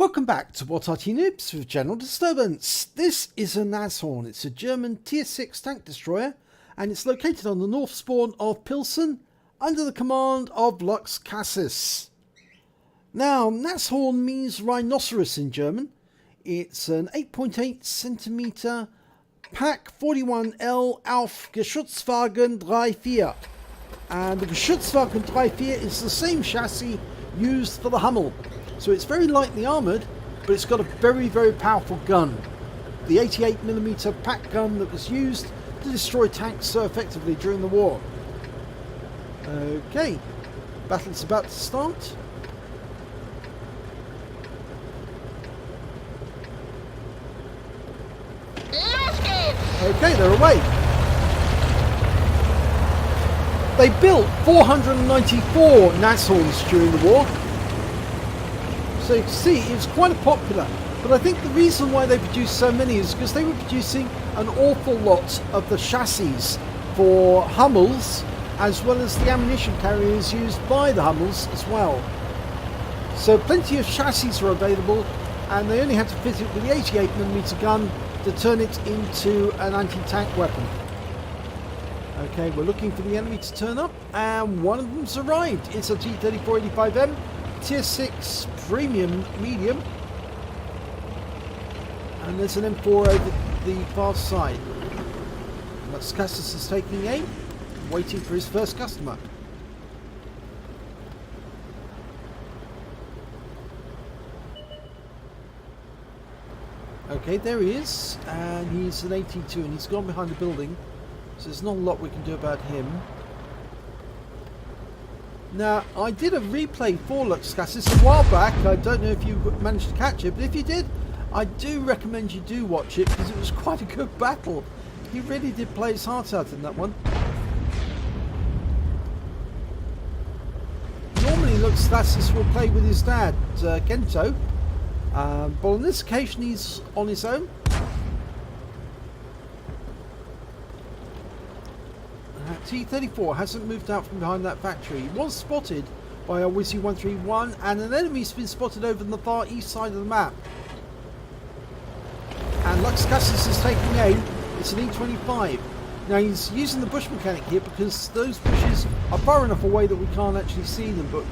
Welcome back to What Arty Noobs with General Disturbance. This is a Nashorn. It's a German Tier 6 tank destroyer and it's located on the north spawn of Pilsen under the command of Luxcassis. Now, Nashorn means rhinoceros in German. It's an 8.8 centimeter Pack 41L auf Geschützwagen 3.4. And the Geschützwagen 3.4 is the same chassis used for the Hummel. So it's very lightly armoured, but it's got a very, very powerful gun. The 88mm pack gun that was used to destroy tanks so effectively during the war. Okay, battle's about to start. Okay, they're away. They built 494 Nashorns during the war. So you can see it's quite popular, but I think the reason why they produced so many is because they were producing an awful lot of the chassis for Hummels as well as the ammunition carriers used by the Hummels as well. So plenty of chassis were available and they only had to fit it with the 88mm gun to turn it into an anti-tank weapon. Okay, we're looking for the enemy to turn up and one of them's arrived. It's a T-3485M Tier 6 Premium Medium, and there's an M4 over the far side. Luxcassis is taking aim, waiting for his first customer. Okay, there he is, and he's an 82 and he's gone behind the building, so there's not a lot we can do about him. Now, I did a replay for Luxcassis a while back. I don't know if you managed to catch it, but if you did, I do recommend you do watch it because it was quite a good battle. He really did play his heart out in that one. Normally Luxcassis will play with his dad, Gento, but on this occasion he's on his own. T-34 hasn't moved out from behind that factory. He was spotted by a Wizzy 131 and an enemy's been spotted over on the far east side of the map. And Luxcassis is taking aim. It's an E25. Now he's using the bush mechanic here because those bushes are far enough away that we can't actually see them, but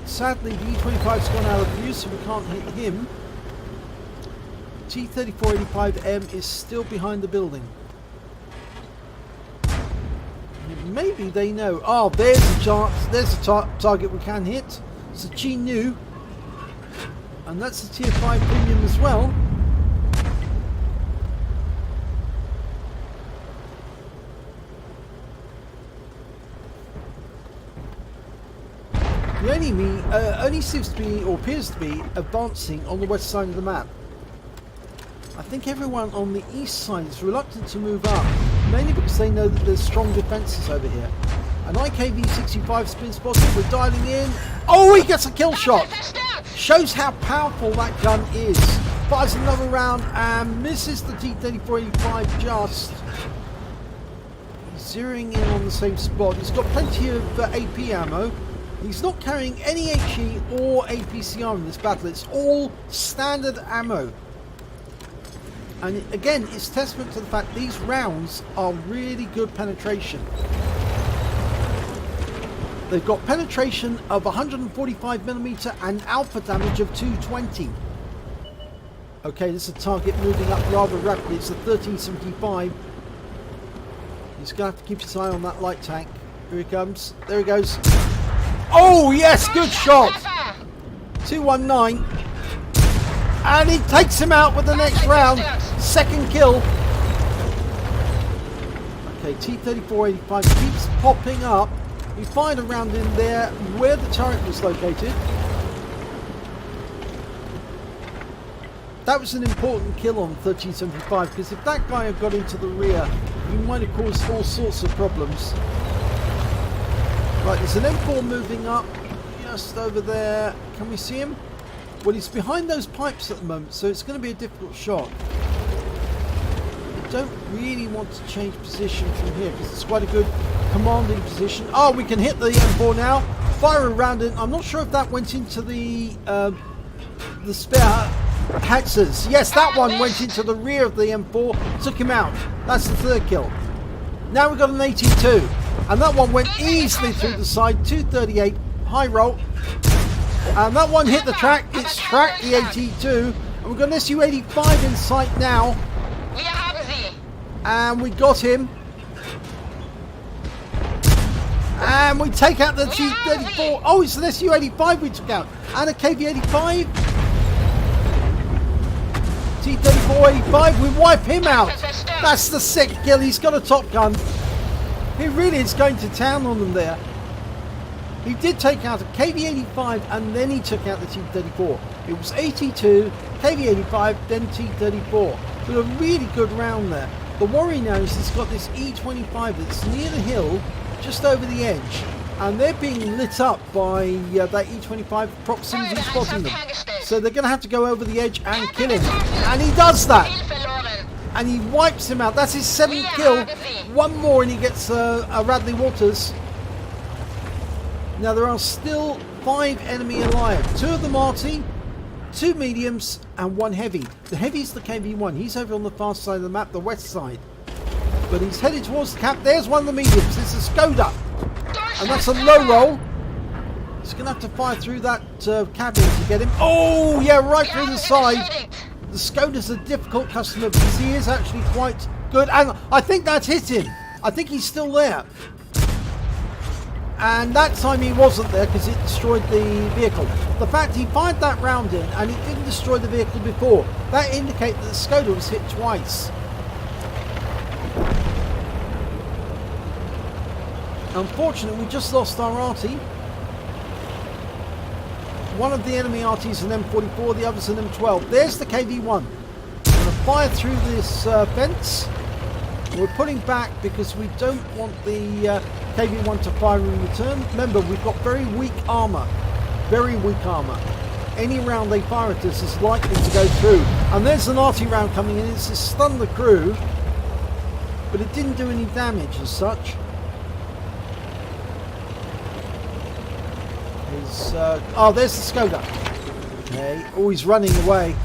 sadly the E25's gone out of use so we can't hit him. T-3485M is still behind the building. Maybe they know. Oh, there's a chance. There's a target we can hit. It's a G-Nu, and that's a Tier 5 Premium as well. The enemy only seems to be, or appears to be, advancing on the west side of the map. I think everyone on the east side is reluctant to move up, mainly because they know that there's strong defences over here. An IKV-65's been spotted, we're dialing in. Oh, he gets a kill shot! Shows how powerful that gun is. Fires another round and misses the T-3485 just. He's zeroing in on the same spot. He's got plenty of AP ammo. He's not carrying any HE or APCR in this battle. It's all standard ammo. And again, it's testament to the fact these rounds are really good penetration. They've got penetration of 145mm and alpha damage of 220. Okay, this is a target moving up rather rapidly. It's a 1375. He's going to have to keep his eye on that light tank. Here he comes. There he goes. Oh, yes, good shot. 219. And he takes him out with the next round. Second kill. Okay, T-3485 keeps popping up. We fired a round in there where the turret was located. That was an important kill on 1375 because if that guy had got into the rear, he might have caused all sorts of problems. Right, there's an M4 moving up just over there. Can we see him? Well, he's behind those pipes at the moment, so it's going to be a difficult shot. I don't really want to change position from here because it's quite a good commanding position. Oh, we can hit the M4 now. Fire around it. I'm not sure if that went into the the spare hexes. Yes, that one went into the rear of the M4, took him out. That's the third kill. Now we've got an 82, and that one went easily through the side. 238, high roll, and that one hit the track. It's tracked the 82, and we've got an Su-85 in sight now, and we got him. And we take out the T-34. Oh, it's an Su-85 we took out. And a KV-85. T-34-85. We wipe him out. That's the 6th kill. He's got a Top Gun. He really is going to town on them there. He did take out a KV-85 and then he took out the T-34. It was 82, KV-85, then T-34. But a really good round there. The worry now is he's got this E-25 that's near the hill, just over the edge, and they're being lit up by that E-25 proximity spotting them. So they're going to have to go over the edge and kill him. And he does that. And he wipes him out. That's his 7th kill. One more and he gets a Radley Walters. Now there are still 5 enemy alive. 2 of them Arty, 2 mediums and 1 heavy. The heavy is the KV-1. He's over on the far side of the map, the west side. But he's headed towards the cap. There's one of the mediums. It's a Skoda. And that's a low roll. He's going to have to fire through that cabin to get him. Oh, yeah, right through the side. The Skoda's a difficult customer because he is actually quite good. And I think that's hit him. I think he's still there. And that time he wasn't there because it destroyed the vehicle. The fact he fired that round in and it didn't destroy the vehicle before, that indicates that the Skoda was hit twice. Unfortunately, we just lost our Arty. One of the enemy Arty's an M44, the other's an M12. There's the KV-1. We're going to fire through this fence. We're pulling back because we don't want the KV-1 to fire in return. Remember, we've got very weak armour. Very weak armour. Any round they fire at us is likely to go through. And there's an Arty round coming in. It's to stun the crew. But it didn't do any damage as such. Oh, there's the Skoda. Okay. Oh, he's running away.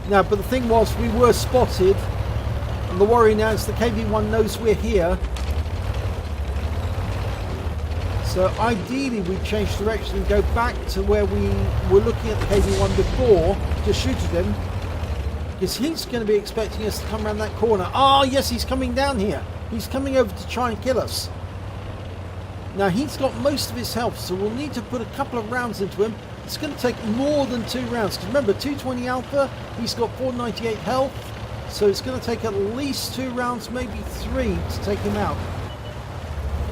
Now, but the thing was, we were spotted. And the worry now is the KV-1 knows we're here. So ideally we change direction and go back to where we were looking at the KV-1 before to shoot at him. Because he's going to be expecting us to come around that corner. Oh, yes, he's coming down here. He's coming over to try and kill us. Now, he's got most of his health, so we'll need to put a couple of rounds into him. It's going to take more than 2 rounds. Because remember, 220 Alpha, he's got 498 health. So it's going to take at least 2 rounds, maybe 3 to take him out.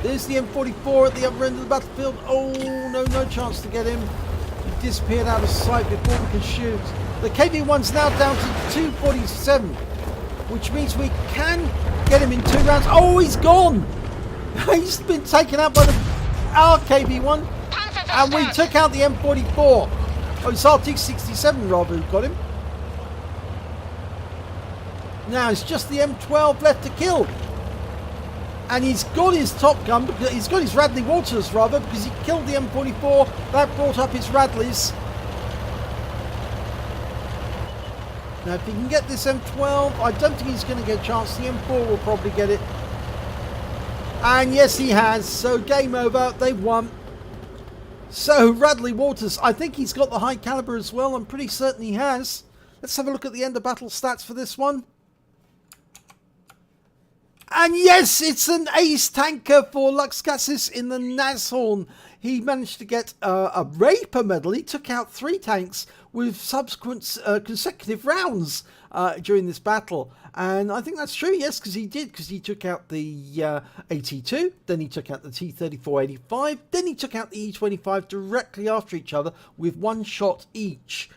There's the M44 at the other end of the battlefield. Oh, no chance to get him. He disappeared out of sight before we can shoot. The KV-1's now down to 247, which means we can get him in 2 rounds. Oh, he's gone! He's been taken out by our KV-1, and we took out the M44. Oh, it's RT-67 rather who got him. Now it's just the M12 left to kill. And he's got his Top Gun, he's got his Radley Walters rather, because he killed the M44. That brought up his Radleys. Now if he can get this M12, I don't think he's going to get a chance. The M4 will probably get it. And yes, he has. So game over. They won. So Radley Walters, I think he's got the high caliber as well. I'm pretty certain he has. Let's have a look at the end of battle stats for this one. And yes, it's an ace tanker for Luxcassis in the Nashorn. He managed to get a Raper medal. He took out 3 tanks with subsequent consecutive rounds during this battle. And I think that's true, yes, because he did, because he took out the 82, then he took out the T-34-85, then he took out the E-25 directly after each other with 1 shot each.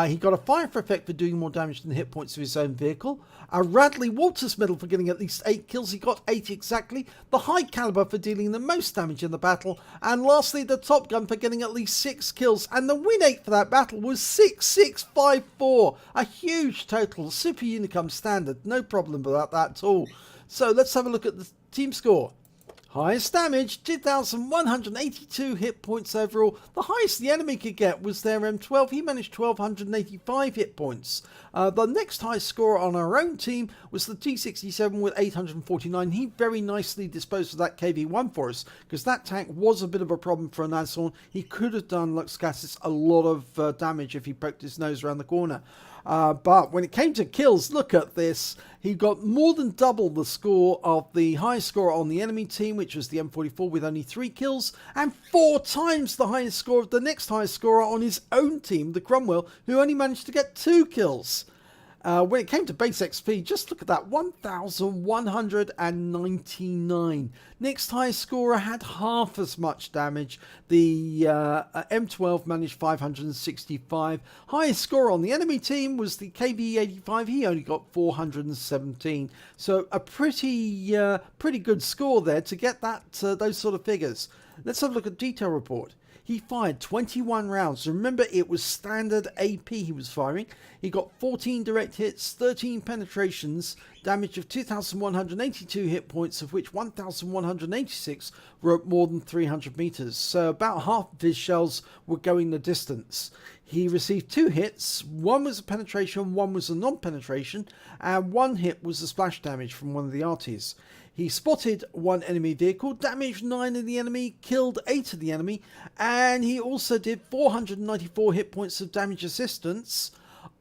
He got a fire for effect for doing more damage than the hit points of his own vehicle. A Radley Walters Medal for getting at least 8 kills. He got 8 exactly. The high caliber for dealing the most damage in the battle. And lastly, the Top Gun for getting at least 6 kills. And the win rate for that battle was 6654. A huge total. Super Unicum standard. No problem about that at all. So let's have a look at the team score. Highest damage, 2,182 hit points overall. The highest the enemy could get was their M12. He managed 1,285 hit points. The next highest scorer on our own team was the T67 with 849. He very nicely disposed of that KV-1 for us, because that tank was a bit of a problem for an Nashorn. He could have done Luxcassis a lot of damage if he poked his nose around the corner. But when it came to kills, look at this. He got more than double the score of the highest scorer on the enemy team, which was the M44 with only 3 kills, and 4 times the highest score of the next highest scorer on his own team, the Cromwell, who only managed to get 2 kills. When it came to base XP, just look at that, 1,199. Next highest scorer had half as much damage. The M12 managed 565. Highest scorer on the enemy team was the KV-85. He only got 417. So a pretty good score there to get that those sort of figures. Let's have a look at detail report. He fired 21 rounds. Remember, it was standard AP he was firing. He got 14 direct hits, 13 penetrations, damage of 2,182 hit points, of which 1,186 were at more than 300 meters. So about half of his shells were going the distance. He received 2 hits. One was a penetration, one was a non-penetration, and 1 hit was a splash damage from one of the Artys. He spotted 1 enemy vehicle, damaged 9 of the enemy, killed 8 of the enemy, and he also did 494 hit points of damage assistance.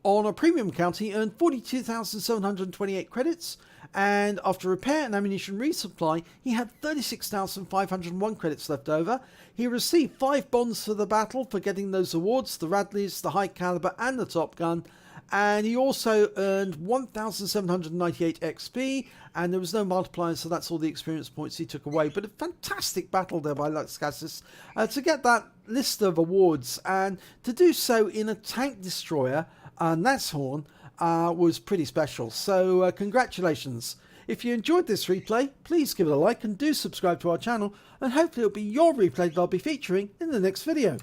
On a premium count, he earned 42,728 credits, and after repair and ammunition resupply, he had 36,501 credits left over. He received 5 bonds for the battle for getting those awards, the Radleys, the High Caliber, and the Top Gun. And he also earned 1,798 XP, and there was no multiplier, so that's all the experience points he took away. But a fantastic battle there by Luxcassis to get that list of awards, and to do so in a tank destroyer, Nashorn, was pretty special. So congratulations. If you enjoyed this replay, please give it a like and do subscribe to our channel, and hopefully it'll be your replay that I'll be featuring in the next video.